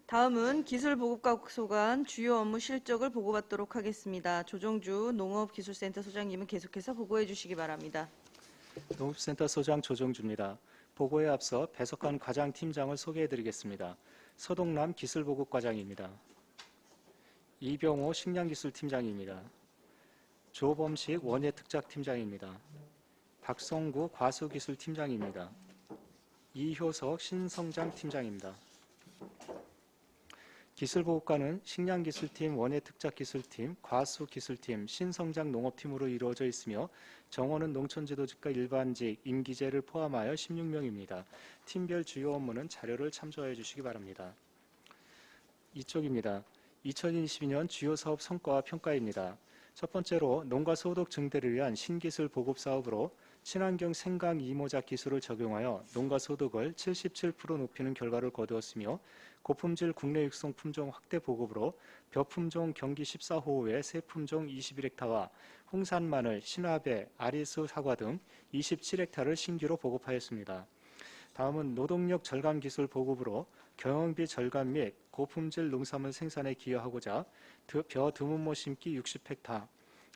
다음은 기술보급과소관 주요 업무 실적을 보고받도록 하겠습니다. 조정주 농업기술센터 소장님은 계속해서 보고해 주시기 바랍니다. 농업센터 소장 조정주입니다. 보고에 앞서 배석한 과장팀장을 소개해드리겠습니다. 서동남 기술보급과장입니다. 이병호 식량기술팀장입니다. 조범식 원예특작팀장입니다. 박성구 과수기술팀장입니다. 이효석 신성장팀장입니다. 기술보급과는 식량기술팀, 원예특작기술팀, 과수기술팀, 신성장 농업팀으로 이루어져 있으며 정원은 농촌지도직과 일반직, 임기제를 포함하여 16명입니다. 팀별 주요 업무는 자료를 참조해 주시기 바랍니다. 이쪽입니다. 2022년 주요 사업 성과와 평가입니다. 첫 번째로 농가 소득 증대를 위한 신기술 보급 사업으로 친환경 생강 이모작 기술을 적용하여 농가 소득을 77% 높이는 결과를 거두었으며 고품질 국내 육성 품종 확대 보급으로 벼품종 경기 14호의 새 품종 21헥타와 홍산 마늘, 신화배, 아리수 사과 등 27헥타를 신규로 보급하였습니다. 다음은 노동력 절감 기술 보급으로 경영비 절감 및 고품질 농산물 생산에 기여하고자 벼 드문모 심기 60헥타,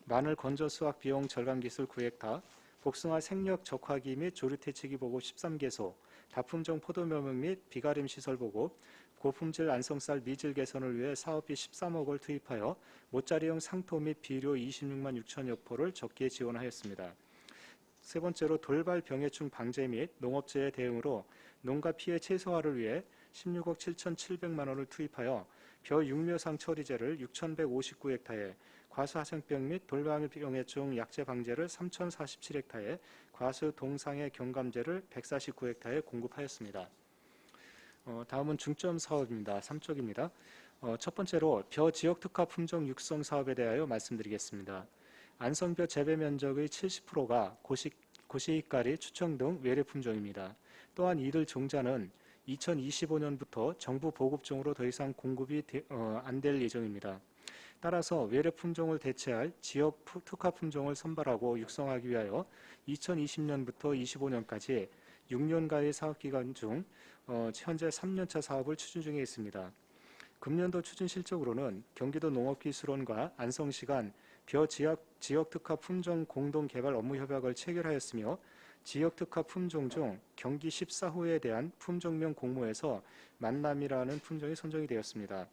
마늘 건조 수확 비용 절감 기술 9헥타, 복숭아 생력 적화기 및 조류 퇴치기 보급 13개소, 다품종 포도 묘목 및 비가림 시설 보급, 고품질 안성쌀 미질 개선을 위해 사업비 13억을 투입하여 모짜리형 상토 및 비료 26만 6천여 포를 적기에 지원하였습니다. 세 번째로 돌발 병해충 방제 및 농업재해 대응으로 농가 피해 최소화를 위해 16억 7,700만 원을 투입하여 벼 육묘상 처리제를 6,159헥타에, 과수하생병 및 돌발병해충 약제 방제를 3,047헥타에, 과수 동상해 경감제를 149헥타에 공급하였습니다. 다음은 중점 사업입니다. 3쪽입니다. 첫 번째로 벼 지역 특화 품종 육성 사업에 대하여 말씀드리겠습니다. 안성벼 재배 면적의 70%가 고시익가리, 추청 등 외래 품종입니다. 또한 이들 종자는 2025년부터 정부 보급종으로 더 이상 공급이 안 될 예정입니다. 따라서 외래 품종을 대체할 지역 특화 품종을 선발하고 육성하기 위하여 2020년부터 25년까지 6년간의 사업기간 중 현재 3년차 사업을 추진 중에 있습니다. 금년도 추진 실적으로는 경기도 농업기술원과 안성시 간 벼 지역 특화 품종 공동 개발 업무 협약을 체결하였으며 지역 특화 품종 중 경기 14호에 대한 품종명 공모에서 만남이라는 품종이 선정이 되었습니다.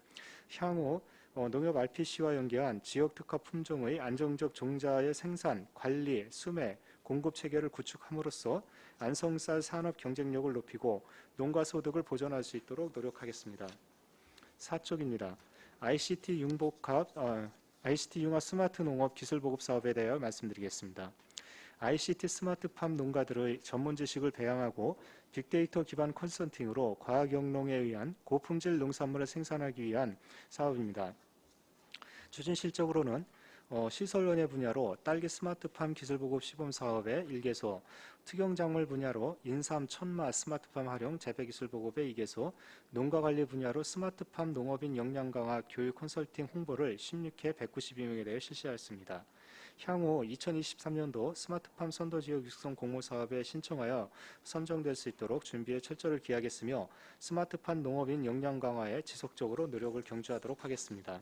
향후 농협 RPC와 연계한 지역 특화 품종의 안정적 종자의 생산, 관리, 수매, 공급 체계를 구축함으로써 안성쌀 산업 경쟁력을 높이고 농가 소득을 보존할 수 있도록 노력하겠습니다. 4쪽입니다. ICT 융합 스마트 농업 기술 보급 사업에 대하여 말씀드리겠습니다. ICT 스마트팜 농가들의 전문 지식을 배양하고 빅데이터 기반 컨설팅으로 과학영농에 의한 고품질 농산물을 생산하기 위한 사업입니다. 추진 실적으로는 시설원예 분야로 딸기 스마트팜 기술보급 시범 사업의 1개소, 특용작물 분야로 인삼, 천마 스마트팜 활용 재배기술 보급의 2개소, 농가관리 분야로 스마트팜 농업인 역량 강화 교육 컨설팅 홍보를 16회 192명에 대해 실시하였습니다. 향후 2023년도 스마트팜 선도지역 육성 공모사업에 신청하여 선정될 수 있도록 준비에 철저를 기하겠으며 스마트팜 농업인 역량 강화에 지속적으로 노력을 경주하도록 하겠습니다.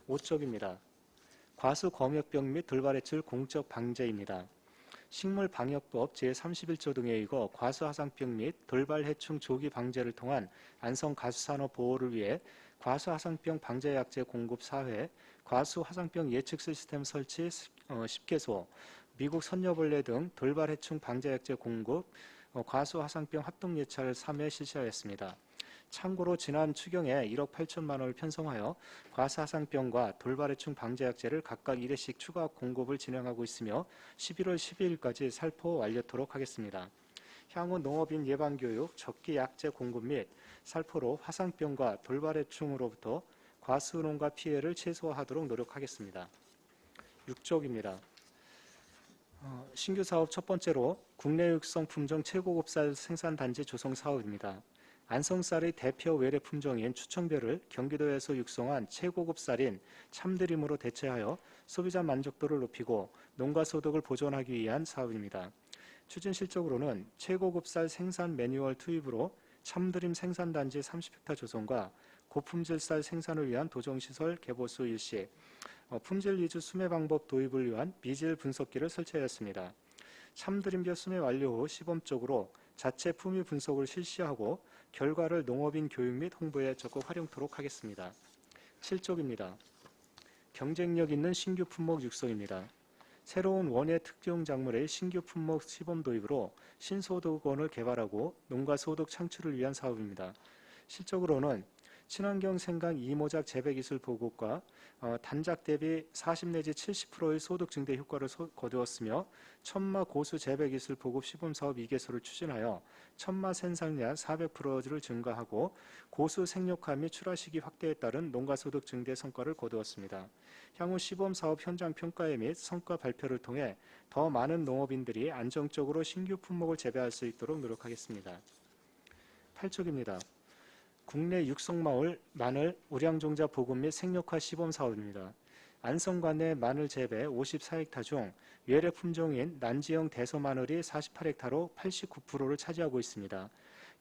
5쪽입니다. 과수 검역병 및 돌발해출 공적 방제입니다. 식물방역법 제31조 등에 의거 과수하상병 및 돌발해충 조기 방제를 통한 안성 가수산업 보호를 위해 과수하상병 방제약제 공급 4회, 과수하상병 예측 시스템 설치 10개소, 미국 선녀벌레 등 돌발해충 방제약제 공급, 과수하상병 합동예찰 3회 실시하였습니다. 참고로 지난 추경에 1억 8천만 원을 편성하여 과사상병과 돌발해충 방제약제를 각각 1회씩 추가 공급을 진행하고 있으며 11월 12일까지 살포 완료토록 하겠습니다. 향후 농업인 예방교육, 적기약제 공급 및 살포로 화상병과 돌발해충으로부터 과수농가 피해를 최소화하도록 노력하겠습니다. 6쪽입니다. 신규 사업 첫 번째로 국내 육성 품종 최고급쌀 생산단지 조성 사업입니다. 안성쌀의 대표 외래 품종인 추청벼를 경기도에서 육성한 최고급 쌀인 참드림으로 대체하여 소비자 만족도를 높이고 농가 소득을 보존하기 위한 사업입니다. 추진 실적으로는 최고급 쌀 생산 매뉴얼 투입으로 참드림 생산단지 30헥타 조성과 고품질 쌀 생산을 위한 도정시설 개보수 일시, 품질 위주 수매 방법 도입을 위한 미질 분석기를 설치하였습니다. 참드림벼 수매 완료 후 시범적으로 자체 품위 분석을 실시하고 결과를 농업인 교육 및 홍보에 적극 활용토록 하겠습니다. 7쪽입니다. 경쟁력 있는 신규 품목 육성입니다. 새로운 원예 특용 작물의 신규 품목 시범 도입으로 신소득원을 개발하고 농가 소득 창출을 위한 사업입니다. 실적으로는 친환경 생강 이모작 재배 기술 보급과 단작 대비 40 내지 70%의 소득 증대 효과를 거두었으며 천마 고수 재배 기술 보급 시범 사업 2개소를 추진하여 천마 생산량 400%를 증가하고 고수 생육화 및 출하 시기 확대에 따른 농가 소득 증대 성과를 거두었습니다. 향후 시범 사업 현장 평가회 및 성과 발표를 통해 더 많은 농업인들이 안정적으로 신규 품목을 재배할 수 있도록 노력하겠습니다. 8쪽입니다. 국내 육성마을 마늘 우량종자 보급 및 생력화 시범 사업입니다. 안성관내 마늘 재배 54헥타 중 외래 품종인 난지형 대서마늘이 48헥타로 89%를 차지하고 있습니다.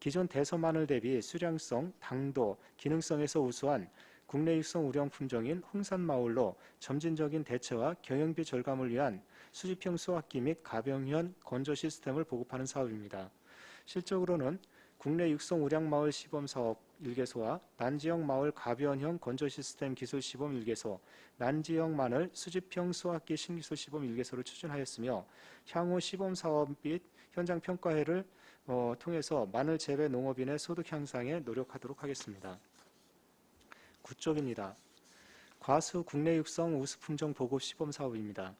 기존 대서마늘 대비 수량성, 당도, 기능성에서 우수한 국내 육성 우량 품종인 홍산마을로 점진적인 대체와 경영비 절감을 위한 수집형 수확기 및 가병현 건조 시스템을 보급하는 사업입니다. 실적으로는 국내 육성 우량마을 시범사업 1개소와 난지형 마을 가변형 건조 시스템 기술 시범 1개소, 난지형 마늘 수집형 수확기 신기술 시범 1개소를 추진하였으며 향후 시범사업 및 현장 평가회를 통해서 마늘 재배 농업인의 소득 향상에 노력하도록 하겠습니다. 9쪽입니다. 과수 국내 육성 우수 품종 보급 시범 사업입니다.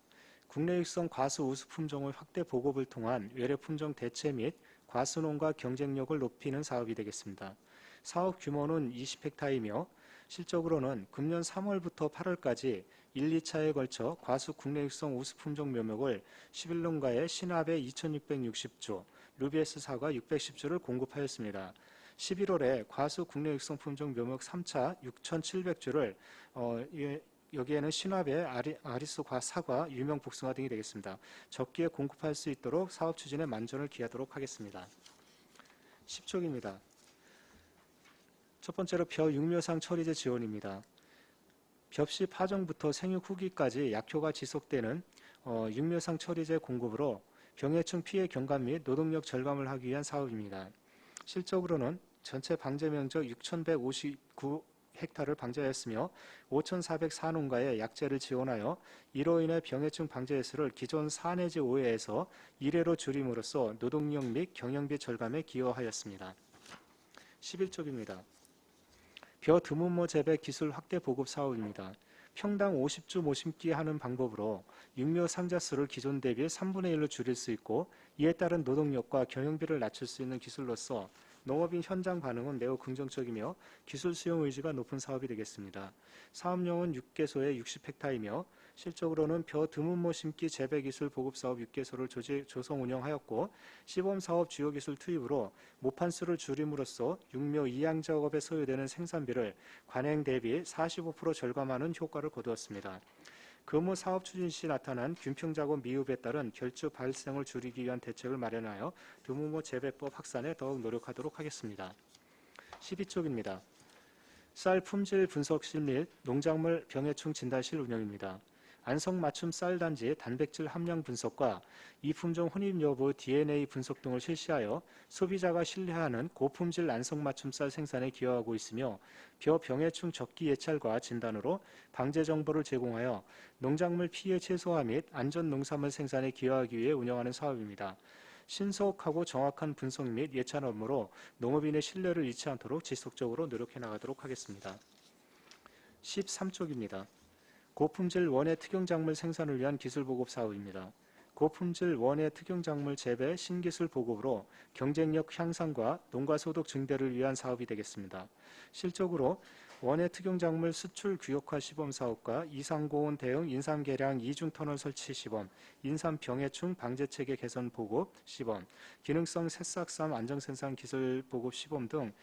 국내 육성 과수 우수 품종을 확대 보급을 통한 외래 품종 대체 및 과수농가 경쟁력을 높이는 사업이 되겠습니다. 사업 규모는 20헥타이며 실적으로는 금년 3월부터 8월까지 1, 2차에 걸쳐 과수 국내 육성 우수 품종 묘목을 11농가에 신합에 2,660주, 루비에스 사과 610주를 공급하였습니다. 11월에 과수 국내 육성 품종 묘목 3차 6,700주를 여기에는 신합의 아리수 사과, 유명 복숭아 등이 되겠습니다. 적기에 공급할 수 있도록 사업 추진에 만전을 기하도록 하겠습니다. 10쪽입니다. 첫 번째로 벼 육묘상 처리제 지원입니다. 벽시 파종부터 생육 후기까지 약효가 지속되는 육묘상 처리제 공급으로 병해충 피해 경감 및 노동력 절감을 하기 위한 사업입니다. 실적으로는 전체 방제 면적 6,159헥타를 방제하였으며 5,404농가에 약재를 지원하여 이로 인해 병해충 방제 횟수를 기존 4 내지 5회에서 1회로 줄임으로써 노동력 및 경영비 절감에 기여하였습니다. 11쪽입니다. 벼 드문모 재배 기술 확대 보급 사업입니다. 평당 50주 모심기 하는 방법으로 육묘 상자 수를 기존 대비 3분의 1로 줄일 수 있고 이에 따른 노동력과 경영비를 낮출 수 있는 기술로서 농업인 현장 반응은 매우 긍정적이며 기술 수용 의지가 높은 사업이 되겠습니다. 사업량은 6개소에 60헥타이며 실적으로는 벼 드문모 심기 재배 기술 보급 사업 6개소를 조성 운영하였고 시범 사업 주요 기술 투입으로 모판수를 줄임으로써 육묘 이양 작업에 소요되는 생산비를 관행 대비 45% 절감하는 효과를 거두었습니다. 금호 사업 추진 시 나타난 균평 작업 미흡에 따른 결주 발생을 줄이기 위한 대책을 마련하여 드문모 재배법 확산에 더욱 노력하도록 하겠습니다. 12쪽입니다. 쌀 품질 분석실 및 농작물 병해충 진단실 운영입니다. 안성 맞춤 쌀 단지 단백질 함량 분석과 이품종 혼입 여부 DNA 분석 등을 실시하여 소비자가 신뢰하는 고품질 안성 맞춤 쌀 생산에 기여하고 있으며 벼 병해충 적기 예찰과 진단으로 방제 정보를 제공하여 농작물 피해 최소화 및 안전 농산물 생산에 기여하기 위해 운영하는 사업입니다. 신속하고 정확한 분석 및 예찰 업무로 농업인의 신뢰를 잃지 않도록 지속적으로 노력해 나가도록 하겠습니다. 13쪽입니다. 고품질 원예 특용작물 생산을 위한 기술 보급 사업입니다. 고품질 원예 특용작물 재배 신기술 보급으로 경쟁력 향상과 농가 소득 증대를 위한 사업이 되겠습니다. 실적으로 원예 특용작물 수출 규격화 시범 사업과 이상고온 대응 인삼 개량 이중 터널 설치 시범, 인삼 병해충 방제 체계 개선 보급 시범, 기능성 새싹쌈 안정생산 기술 보급 시범 등을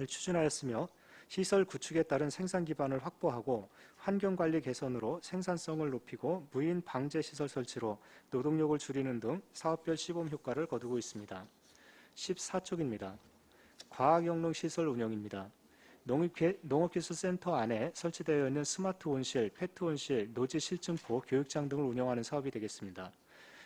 추진하였으며 시설 구축에 따른 생산 기반을 확보하고 환경관리 개선으로 생산성을 높이고 무인 방제 시설 설치로 노동력을 줄이는 등 사업별 시범 효과를 거두고 있습니다. 14쪽입니다. 과학영농 시설 운영입니다. 농업기술센터 안에 설치되어 있는 스마트 온실, 페트 온실, 노지 실증포, 교육장 등을 운영하는 사업이 되겠습니다.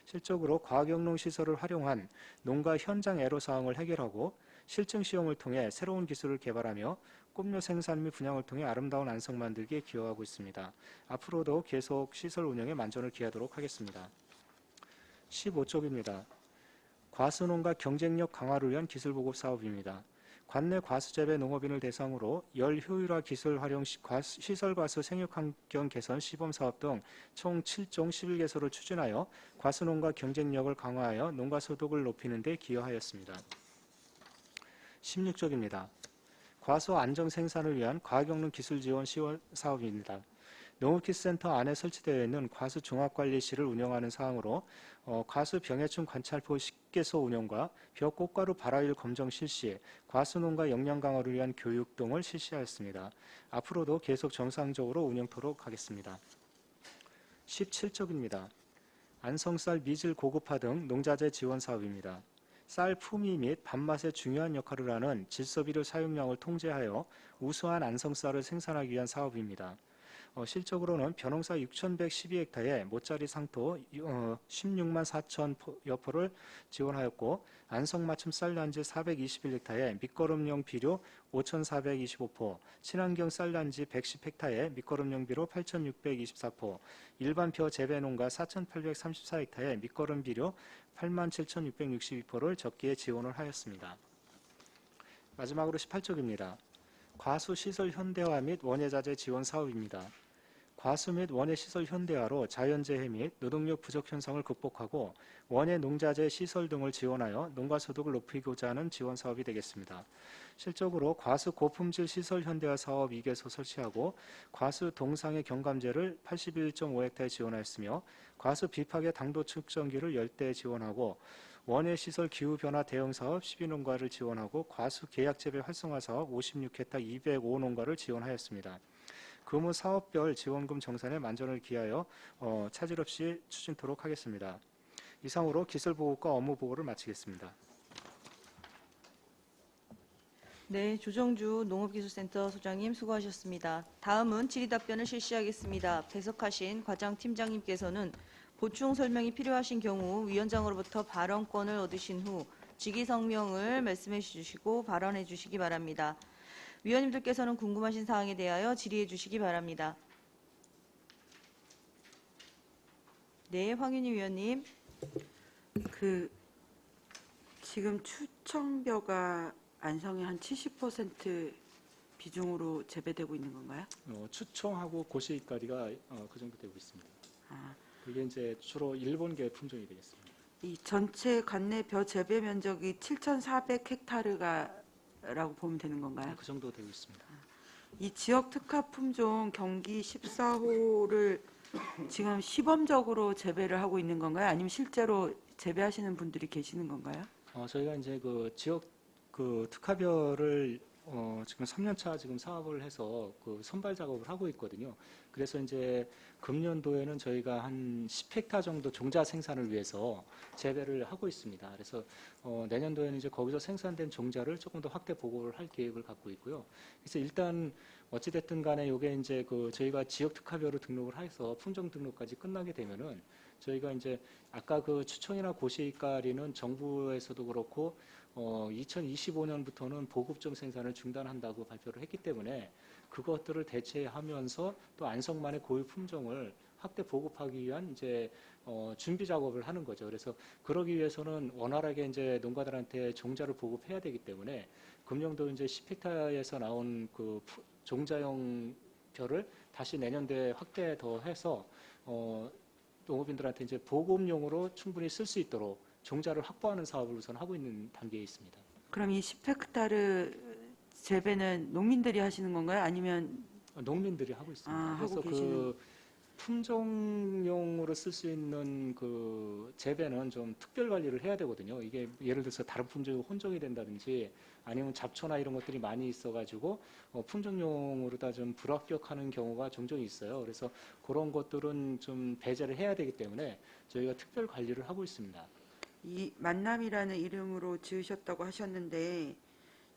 실적으로 과학영농 시설을 활용한 농가 현장 애로사항을 해결하고 실증 시험을 통해 새로운 기술을 개발하며 꽃묘 생산 및 분양을 통해 아름다운 안성 만들기에 기여하고 있습니다. 앞으로도 계속 시설 운영에 만전을 기하도록 하겠습니다. 15쪽입니다. 과수농가 경쟁력 강화를 위한 기술보급 사업입니다. 관내 과수재배 농업인을 대상으로 열 효율화 기술 활용 시설 과수 생육환경 개선 시범사업 등 총 7종 11개소를 추진하여 과수농가 경쟁력을 강화하여 농가 소득을 높이는 데 기여하였습니다. 16쪽입니다. 과수 안정 생산을 위한 과학영농 기술 지원 사업입니다. 농업기술센터 안에 설치되어 있는 과수 종합관리실을 운영하는 사항으로 과수 병해충 관찰포 10개소 운영과 벼 꽃가루 발화율 검정 실시, 과수농가 역량 강화를 위한 교육 등을 실시하였습니다. 앞으로도 계속 정상적으로 운영토록 하겠습니다. 17쪽입니다. 안성쌀 미질 고급화 등 농자재 지원 사업입니다. 쌀 품위 및 밥맛에 중요한 역할을 하는 질소비료 사용량을 통제하여 우수한 안성쌀을 생산하기 위한 사업입니다. 실적으로는 벼농사 6,112헥타에 모짜리 상토 16만 4천여 포를 지원하였고 안성맞춤 쌀단지 421헥타에 밑거름용 비료 5,425포, 친환경 쌀단지 110헥타에 밑거름용 비료 8,624포, 일반 벼 재배농가 4,834헥타에 밑거름 비료 87,662포를 적기에 지원을 하였습니다. 마지막으로 18쪽입니다. 과수 시설 현대화 및 원예자재 지원 사업입니다. 과수 및 원예 시설 현대화로 자연재해 및 노동력 부족 현상을 극복하고 원예 농자재 시설 등을 지원하여 농가 소득을 높이고자 하는 지원 사업이 되겠습니다. 실적으로 과수 고품질 시설 현대화 사업 2개소 설치하고 과수 동상의 경감제를 81.5헥타에 지원하였으며 과수 비파괴 당도 측정기를 10대 지원하고 원예 시설 기후변화 대응 사업 12농가를 지원하고 과수 계약재배 활성화 사업 56헥타 205농가를 지원하였습니다. 금후 사업별 지원금 정산에 만전을 기하여 차질 없이 추진토록 하겠습니다. 이상으로 기술보고과 업무보고를 마치겠습니다. 네, 조정주 농업기술센터 소장님 수고하셨습니다. 다음은 질의답변을 실시하겠습니다. 배석하신 과장팀장님께서는 보충 설명이 필요하신 경우 위원장으로부터 발언권을 얻으신 후 직위성명을 말씀해 주시고 발언해 주시기 바랍니다. 위원님들께서는 궁금하신 사항에 대하여 질의해 주시기 바랍니다. 네, 황윤희 위원님. 지금 추청벼가 안성의 한 70% 비중으로 재배되고 있는 건가요? 추청하고 고시이까리가 그 정도 되고 있습니다. 아, 그게 이제 주로 일본계 품종이 되겠습니다. 이 전체 관내 벼 재배 면적이 7,400헥타르가라고 보면 되는 건가요? 그 정도 되고 있습니다. 이 지역 특화 품종 경기 14호를 지금 시범적으로 재배를 하고 있는 건가요? 아니면 실제로 재배하시는 분들이 계시는 건가요? 저희가 이제 그 지역 그 특화별을 지금 3년차 지금 사업을 해서 그 선발 작업을 하고 있거든요. 그래서 이제 금년도에는 저희가 한 10헥타 정도 종자 생산을 위해서 재배를 하고 있습니다. 그래서 내년도에는 이제 거기서 생산된 종자를 조금 더 확대 보고를 할 계획을 갖고 있고요. 그래서 일단 어찌됐든 간에 이게 이제 그 저희가 지역 특화별로 등록을 해서 품종 등록까지 끝나게 되면은 저희가 이제 아까 그 추천이나 고시가리는 정부에서도 그렇고 2025년부터는 보급종 생산을 중단한다고 발표를 했기 때문에 그것들을 대체하면서 또 안성만의 고유 품종을 확대 보급하기 위한 이제 준비 작업을 하는 거죠. 그래서 그러기 위해서는 원활하게 이제 농가들한테 종자를 보급해야 되기 때문에 금년도 이제 10헥타에서 나온 그 종자용 벼를 다시 내년도에 확대 더 해서 농업인들한테 이제 보급용으로 충분히 쓸 수 있도록 종자를 확보하는 사업을 우선 하고 있는 단계에 있습니다. 그럼 이 10헥타르 재배는 농민들이 하시는 건가요? 아니면 농민들이 하고 있습니다. 하고 그래서 계시는. 그 품종용으로 쓸 수 있는 그 재배는 좀 특별 관리를 해야 되거든요. 이게 예를 들어서 다른 품종이 혼종이 된다든지 아니면 잡초나 이런 것들이 많이 있어가지고 품종용으로다 좀 불합격하는 경우가 종종 있어요. 그래서 그런 것들은 좀 배제를 해야 되기 때문에 저희가 특별 관리를 하고 있습니다. 이 만남이라는 이름으로 지으셨다고 하셨는데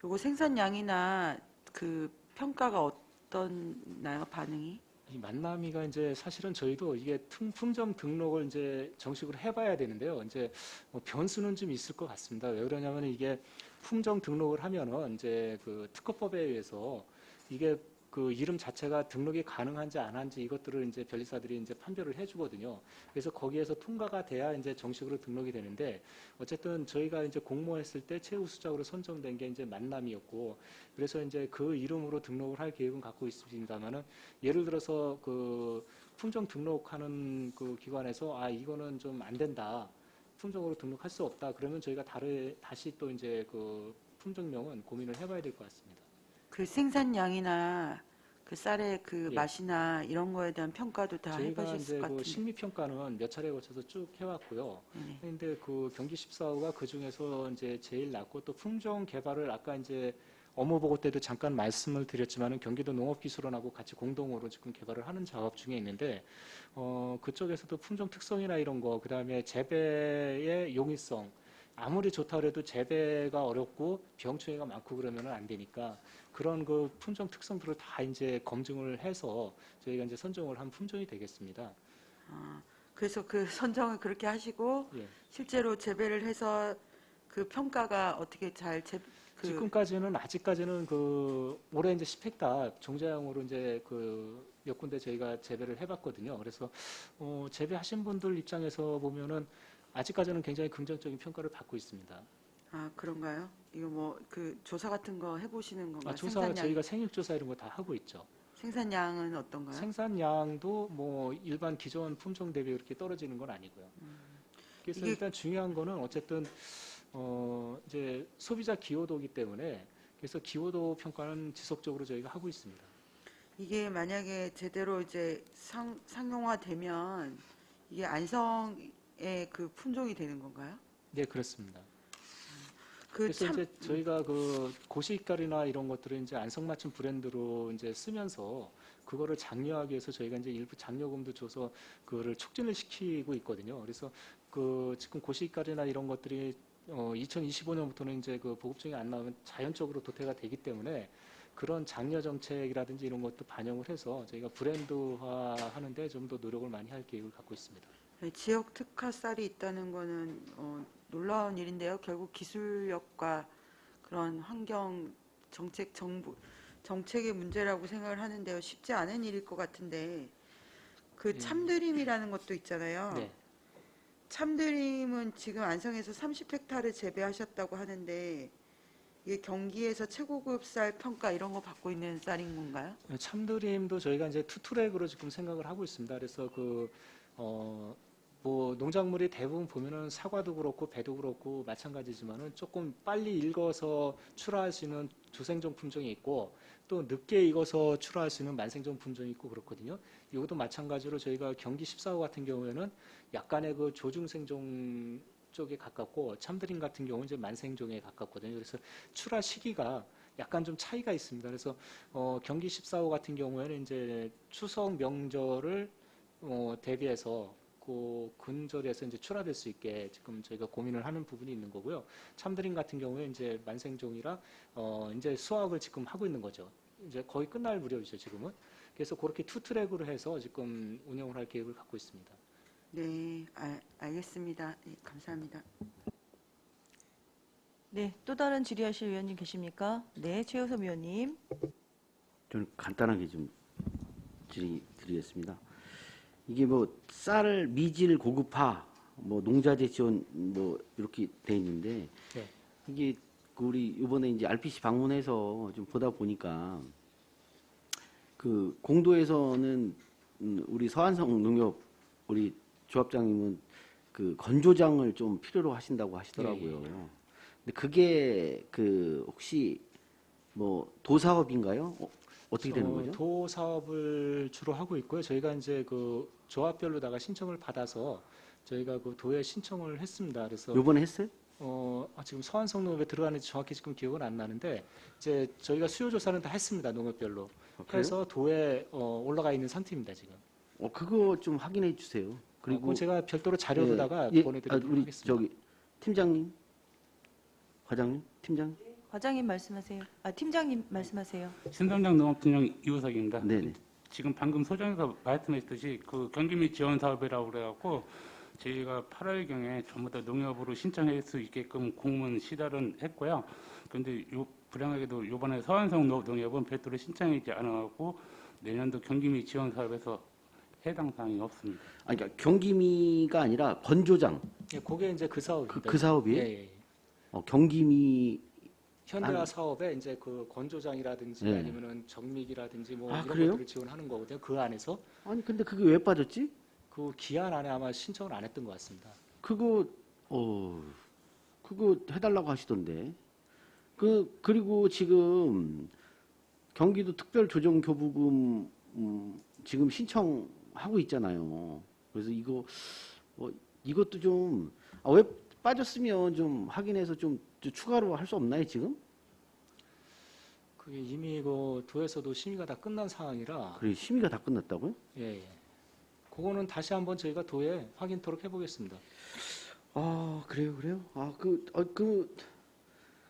요거 생산량이나 그 평가가 어떻나요, 반응이? 이 만남이가 이제 사실은 저희도 이게 품종 등록을 이제 정식으로 해봐야 되는데요. 이제 뭐 변수는 좀 있을 것 같습니다. 왜 그러냐면 이게 품종 등록을 하면은 이제 그 특허법에 의해서 이게 그 이름 자체가 등록이 가능한지 안 한지 이것들을 이제 변리사들이 이제 판별을 해주거든요. 그래서 거기에서 통과가 돼야 이제 정식으로 등록이 되는데 어쨌든 저희가 이제 공모했을 때 최우수작으로 선정된 게 이제 만남이었고 그래서 이제 그 이름으로 등록을 할 계획은 갖고 있습니다만은 예를 들어서 그 품종 등록하는 그 기관에서 아 이거는 좀 안 된다. 품종으로 등록할 수 없다. 그러면 저희가 다시 또 이제 그 품종명은 고민을 해봐야 될 것 같습니다. 그 생산량이나 그 쌀의 그 예. 맛이나 이런 거에 대한 평가도 다 저희가 해보셨을 이제 것 그 같은데. 식미 평가는 몇 차례에 거쳐서 쭉 해왔고요. 네. 그런데 그 경기 14호가 그 중에서 이제 제일 낮고 또 품종 개발을 아까 이제 업무 보고 때도 잠깐 말씀을 드렸지만은 경기도 농업기술원하고 같이 공동으로 지금 개발을 하는 작업 중에 있는데 그쪽에서도 품종 특성이나 이런 거 그다음에 재배의 용이성 아무리 좋다 그래도 재배가 어렵고 병충해가 많고 그러면은 안 되니까 그런 그 품종 특성들을 다 이제 검증을 해서 저희가 이제 선정을 한 품종이 되겠습니다. 그래서 그 선정을 그렇게 하시고 예. 실제로 재배를 해서 그 평가가 어떻게 지금까지는 아직까지는 그 올해 이제 10헥타 종자용으로 이제 그 몇 군데 저희가 재배를 해봤거든요. 그래서 재배하신 분들 입장에서 보면은 아직까지는 굉장히 긍정적인 평가를 받고 있습니다. 그런가요? 이거 뭐 그 조사 같은 거 해보시는 건가요? 조사 저희가 생육조사 이런 거 다 하고 있죠. 생산량은 어떤가요? 생산량도 뭐 일반 기존 품종 대비 그렇게 떨어지는 건 아니고요. 그래서 이게- 일단 중요한 거는 어쨌든 이제 소비자 기여도이기 때문에 그래서 기여도 평가는 지속적으로 저희가 하고 있습니다. 이게 만약에 제대로 이제 상용화되면 이게 안성의 그 품종이 되는 건가요? 네, 그렇습니다. 그 그래서 참 이제 저희가 그 고시가리나 이런 것들을 이제 안성맞춤 브랜드로 이제 쓰면서 그거를 장려하기 위해서 저희가 이제 일부 장려금도 줘서 그거를 촉진을 시키고 있거든요. 그래서 그 지금 고시가리나 이런 것들이 2025년부터는 이제 그 보급종이 안 나오면 자연적으로 도태가 되기 때문에 그런 장려 정책이라든지 이런 것도 반영을 해서 저희가 브랜드화 하는데 좀 더 노력을 많이 할 계획을 갖고 있습니다. 지역 특화 쌀이 있다는 거는 놀라운 일인데요. 결국 기술력과 그런 환경 정책의 문제라고 생각을 하는데요. 쉽지 않은 일일 것 같은데 그 참드림이라는 것도 있잖아요. 네. 참드림은 지금 안성에서 30헥타를 재배하셨다고 하는데 이게 경기에서 최고급 쌀 평가 이런 거 받고 있는 쌀인 건가요? 참드림도 저희가 이제 투트랙으로 지금 생각을 하고 있습니다. 그래서 뭐 농작물이 대부분 보면은 사과도 그렇고 배도 그렇고 마찬가지지만은 조금 빨리 익어서 출하할 수 있는 조생종 품종이 있고 또 늦게 익어서 출하할 수 있는 만생종 품종이 있고 그렇거든요. 이것도 마찬가지로 저희가 경기 14호 같은 경우에는 약간의 그 조중생종 쪽에 가깝고 참드림 같은 경우는 이제 만생종에 가깝거든요. 그래서 출하 시기가 약간 좀 차이가 있습니다. 그래서 경기 14호 같은 경우에는 이제 추석 명절을 대비해서 그 근절에서 이제 출하될 수 있게 지금 저희가 고민을 하는 부분이 있는 거고요. 참드림 같은 경우에 이제 만생종이라 이제 수확을 지금 하고 있는 거죠. 이제 거의 끝날 무렵이죠, 지금은. 그래서 그렇게 투 트랙으로 해서 지금 운영을 할 계획을 갖고 있습니다. 네, 알겠습니다. 네, 감사합니다. 네, 또 다른 질의하실 위원님 계십니까? 네, 최효섭 위원님. 저는 간단하게 좀 질의드리겠습니다. 이게 뭐 쌀 미질 고급화, 뭐 농자재 지원 뭐 이렇게 돼 있는데 네. 이게 그 우리 이번에 이제 RPC 방문해서 좀 보다 보니까 그 공도에서는 우리 서한성 농협 우리 조합장님은 그 건조장을 좀 필요로 하신다고 하시더라고요. 근데 그게 그 혹시 뭐 도사업인가요? 어떻게 되는 거죠? 도 사업을 주로 하고 있고요. 저희가 이제 그 조합별로다가 신청을 받아서 저희가 그 도에 신청을 했습니다. 그래서 요번에 했어요? 지금 서한성 농협에 들어가는지 정확히 지금 기억은 안 나는데 이제 저희가 수요 조사는 다 했습니다. 농협별로. 그래요? 해서 도에 올라가 있는 상태입니다. 지금. 그거 좀 확인해 주세요. 그리고 그리고 제가 별도로 자료로다가 보내드리도록 우리 하겠습니다. 저기 팀장님, 과장님, 팀장 과장님 말씀하세요. 팀장님 말씀하세요. 신성장 농업진흥 이우석입니다. 네네. 지금 방금 소장에서 말씀하셨듯이 그 경기 및 지원 사업이라고 그래갖고 저희가 8월경에 전부 다 농협으로 신청할 수 있게끔 공문 시달은 했고요. 그런데 불행하게도 이번에 서안성 농협은 별도로 신청하지 않아갖고 내년도 경기 및 지원 사업에서 해당 사항이 없습니다. 아니, 그러니까 경기미가 아니라 건조장 예, 그게 이제 그 사업입니다. 그 사업이에요? 예, 예. 경기미 현대화 사업에 이제 그 건조장이라든지 네. 아니면은 정밀이라든지 뭐 아, 이런 그래요? 것들을 지원하는 거거든요. 그 안에서 아니 근데 그게 왜 빠졌지? 그 기한 안에 아마 신청을 안 했던 것 같습니다. 그거 해달라고 하시던데. 그리고 지금 경기도 특별조정교부금 지금 신청하고 있잖아요. 그래서 이것도 좀 왜 빠졌으면 좀 확인해서 좀 추가로 할 수 없나요 지금? 그게 이미 그 도에서도 심의가 다 끝난 상황이라 그래 심의가 다 끝났다고요? 예, 예. 그거는 다시 한번 저희가 도에 확인토록 해보겠습니다. 그래요.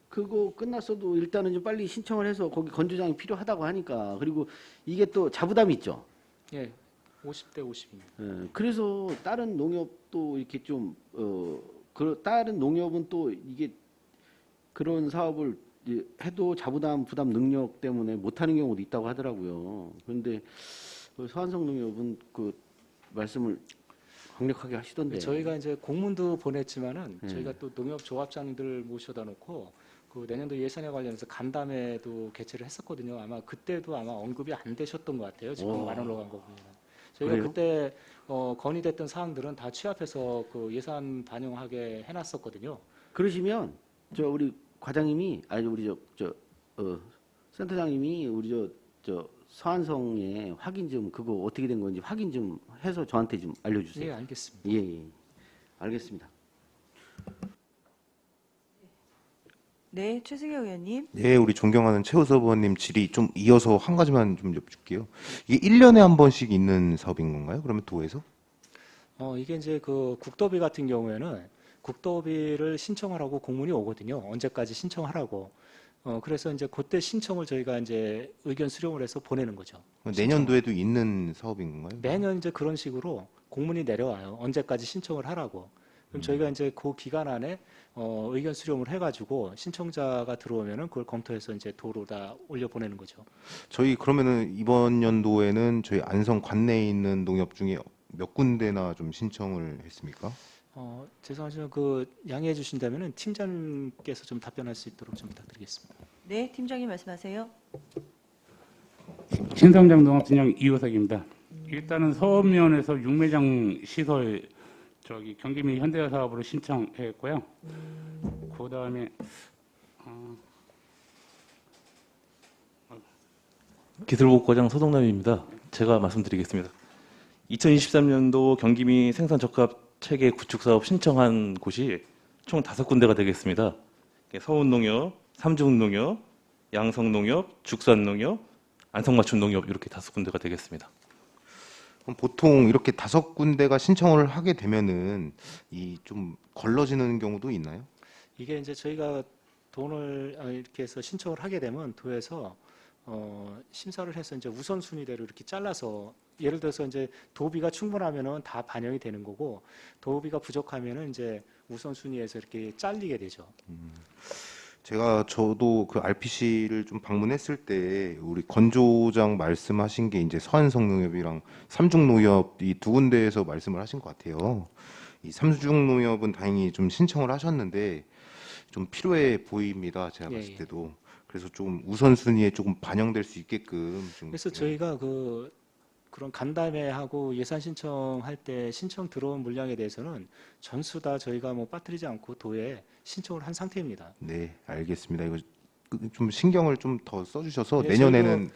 그거 끝났어도 일단은 좀 빨리 신청을 해서 거기 건조장이 필요하다고 하니까. 그리고 이게 또 자부담이 있죠. 예, 50대 50입니다. 예, 그래서 다른 농협도 이렇게 좀 다른 농협은 또 이게 그런 사업을 해도 자부담 부담 능력 때문에 못하는 경우도 있다고 하더라고요. 그런데 서안성 농협은 그 말씀을 강력하게 하시던데. 저희가 이제 공문도 보냈지만은 네. 저희가 또 농협 조합장들 모셔다 놓고 그 내년도 예산에 관련해서 간담회도 개최를 했었거든요. 아마 그때도 아마 언급이 안 되셨던 것 같아요. 지금 안 올라간 거 보면. 저희가 그래요? 그때 건의됐던 사항들은 다 취합해서 그 예산 반영하게 해놨었거든요. 그러시면 우리 과장님이 아니 우리 센터장님이 우리 서안성에 확인 좀 그거 어떻게 된 건지 확인 좀 해서 저한테 좀 알려주세요. 예, 알겠습니다. 예. 알겠습니다. 네, 최승혜 의원님. 네, 우리 존경하는 최우섭 의원님 질의 좀 이어서 한 가지만 좀 여쭙게요. 이게 1년에 한 번씩 있는 사업인 건가요? 그러면 도에서? 이게 이제 그 국도비 같은 경우에는 국도비를 신청하라고 공문이 오거든요. 언제까지 신청하라고. 그래서 이제 그때 신청을 저희가 이제 의견 수렴을 해서 보내는 거죠. 내년도에도 있는 사업인 건가요? 매년 이제 그런 식으로 공문이 내려와요. 언제까지 신청을 하라고. 그럼 저희가 이제 그 기간 안에 의견 수렴을 해가지고 신청자가 들어오면은 그걸 검토해서 이제 도로다 올려 보내는 거죠. 저희 그러면은 이번 연도에는 저희 안성 관내에 있는 농협 중에 몇 군데나 좀 신청을 했습니까? 죄송하지만 그 양해해 주신다면은 팀장님께서 좀 답변할 수 있도록 좀 부탁드리겠습니다. 네, 팀장님 말씀하세요. 신성장 농업진흥 이우석입니다. 일단은 서면에서 육매장 시설 경기 및 현대화 사업으로 신청했고요. 그 다음에 기술보호과장 소동남입니다. 제가 말씀드리겠습니다. 2023년도 경기 및 생산 적합 체계 구축 사업 신청한 곳이 총 5군데가 되겠습니다. 서운농협, 삼중농협, 양성농협, 죽산농협, 안성맞춤농협 이렇게 5군데가 되겠습니다. 그럼 보통 이렇게 5군데가 신청을 하게 되면은 이 좀 걸러지는 경우도 있나요? 이게 이제 저희가 돈을 이렇게 해서 신청을 하게 되면 도에서 심사를 해서 이제 우선순위대로 이렇게 잘라서 예를 들어서 이제 도비가 충분하면은 다 반영이 되는 거고 도비가 부족하면은 이제 우선순위에서 이렇게 잘리게 되죠. 저도 그 RPC를 좀 방문했을 때 우리 건조장 말씀하신 게 이제 서안성 농협이랑 삼중농협 이 2군데에서 말씀을 하신 것 같아요. 이 삼중농협은 다행히 좀 신청을 하셨는데 좀 필요해 보입니다. 제가 예, 봤을 예. 때도. 그래서 좀 우선순위에 조금 반영될 수 있게끔 좀 그래서 저희가 그런 간담회하고 예산 신청할 때 신청 들어온 물량에 대해서는 전수 다 저희가 뭐 빠뜨리지 않고 도에 신청을 한 상태입니다. 네, 알겠습니다. 이거 좀 신경을 좀 더 써주셔서 네, 내년에는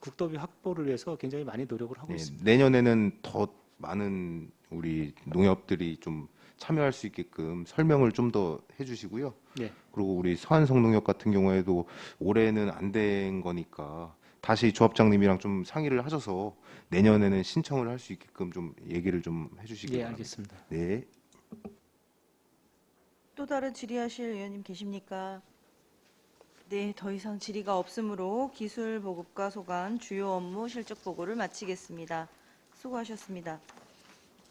국도비 확보를 위해서 굉장히 많이 노력을 하고 있습니다. 내년에는 더 많은 우리 농협들이 좀 참여할 수 있게끔 설명을 좀 더 해주시고요. 네. 그리고 우리 서안성 농협 같은 경우에도 올해는 안 된 거니까 다시 조합장님이랑 좀 상의를 하셔서 내년에는 신청을 할 수 있게끔 좀 얘기를 좀 해주시기 예, 바랍니다. 알겠습니다. 네. 또 다른 질의하실 의원님 계십니까? 네, 더 이상 질의가 없으므로 기술 보급과 소관 주요 업무 실적 보고를 마치겠습니다. 수고하셨습니다.